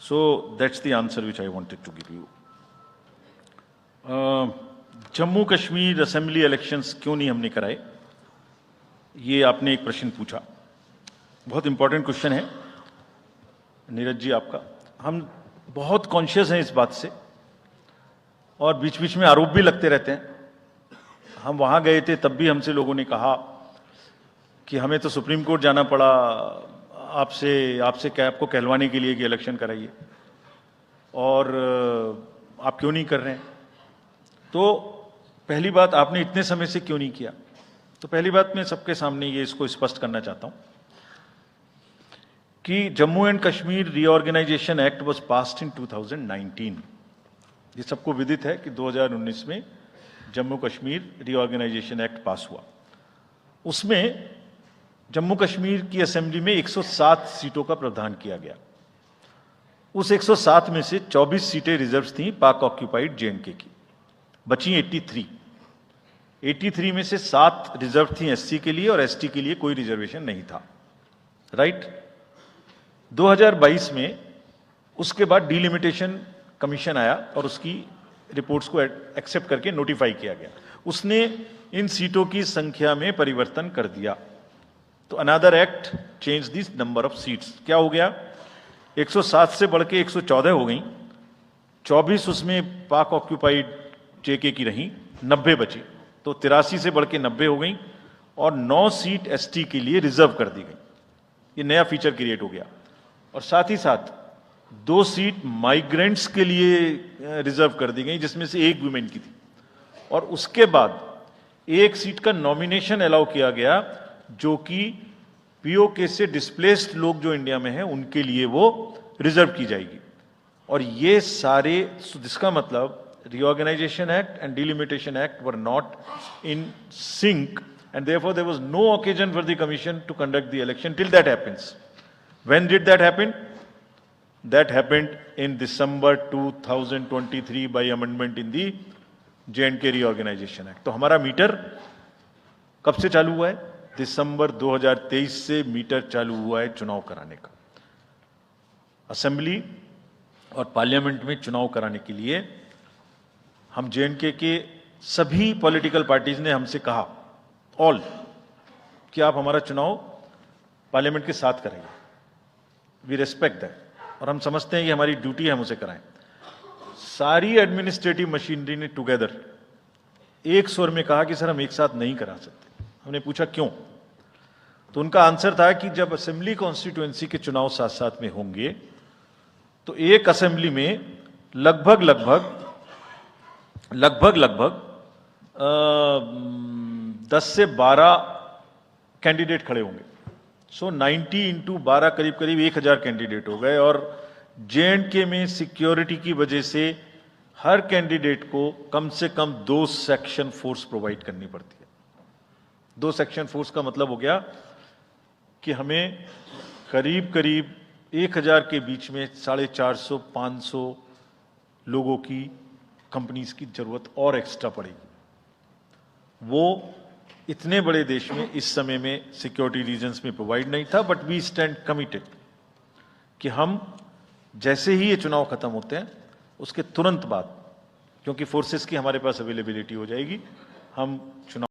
So that's the answer which I wanted to give you. Jammu Kashmir assembly elections क्यों नहीं हमने कराए, ये आपने एक प्रश्न पूछा। बहुत इंपॉर्टेंट क्वेश्चन है नीरज जी आपका। हम बहुत कॉन्शियस हैं इस बात से और बीच बीच में आरोप भी लगते रहते हैं। हम वहां गए थे तब भी हमसे लोगों ने कहा कि हमें तो सुप्रीम कोर्ट जाना पड़ा आपसे क्या आपको कहलवाने के लिए कि इलेक्शन कराइए, और आप क्यों नहीं कर रहे हैं। तो पहली बात, आपने इतने समय से क्यों नहीं किया। तो पहली बात मैं सबके सामने ये इसको स्पष्ट करना चाहता हूं कि Jammu and Kashmir reorganisation act was passed in 2019। ये सबको विदित है कि 2019 में Jammu Kashmir reorganisation act pass हुआ। उसमें जम्मू कश्मीर की असेंबली में 107 सीटों का प्रावधान किया गया। उस 107 में से 24 सीटें रिजर्व थीं पाक ऑक्यूपाइड जेएंडके की, बची 83 में से 7 रिजर्व थी एससी के लिए और एसटी के लिए कोई रिजर्वेशन नहीं था। राइट। 2022 में उसके बाद डिलिमिटेशन कमीशन आया और उसकी रिपोर्ट्स को एक्सेप्ट करके नोटिफाई किया गया। उसने इन सीटों की संख्या में परिवर्तन कर दिया। तो another act change this number of seats. क्या हो गया, 107 से बढ़ के 114 हो गई, 24 उसमें पाक ऑक्यूपाइड जेके की रही, 90 बची, तो 83 से बढ़ के 90 हो गई और 9 सीट एसटी के लिए रिजर्व कर दी गई। ये नया फीचर क्रिएट हो गया। और साथ ही साथ 2 सीट माइग्रेंट्स के लिए रिजर्व कर दी गई, जिसमें से 1 वुमेन की थी। और उसके बाद 1 सीट का नॉमिनेशन अलाउ किया गया, जो कि पीओके से डिस्प्लेस्ड लोग जो इंडिया में हैं उनके लिए वो रिजर्व की जाएगी। और ये सारे, जिसका मतलब Reorganization Act and Delimitation Act were not in sync, and therefore there was no occasion for the commission to conduct the election till that happens. When did that happen? That happened in December 2023 by amendment in the J&K Reorganization Act. तो हमारा metre कब से चालू हुआ है? दिसंबर 2023 से metre चालू हुआ है चुनाव कराने का। असेंबली और पार्लियामेंट में चुनाव कराने के लिए हम जेएनके के सभी पॉलिटिकल पार्टीज ने हमसे कहा, ऑल, कि आप हमारा चुनाव पार्लियामेंट के साथ करेंगे। वी रेस्पेक्ट दैट, और हम समझते हैं कि हमारी ड्यूटी है हम उसे कराएं। सारी एडमिनिस्ट्रेटिव मशीनरी ने टुगेदर एक स्वर में कहा कि सर हम एक साथ नहीं करा सकते। हमने पूछा क्यों, तो उनका आंसर था कि जब असेंबली कॉन्स्टिट्यूएंसी के चुनाव साथ साथ में होंगे तो एक असेंबली में लगभग 10 से 12 कैंडिडेट खड़े होंगे। सो 90 इंटू 12 करीब 1000 कैंडिडेट हो गए। और जेएंडके में सिक्योरिटी की वजह से हर कैंडिडेट को कम से कम 2 सेक्शन फोर्स प्रोवाइड करनी पड़ती है। 2 सेक्शन फोर्स का मतलब हो गया कि हमें करीब 1000 के बीच में 450-500 लोगों की, कंपनीज की जरूरत और एक्स्ट्रा पड़ेगी। वो इतने बड़े देश में इस समय में सिक्योरिटी रीजंस में प्रोवाइड नहीं था। बट वी स्टैंड कमिटेड कि हम जैसे ही ये चुनाव खत्म होते हैं उसके तुरंत बाद, क्योंकि फोर्सेस की हमारे पास अवेलेबिलिटी हो जाएगी, हम चुनाव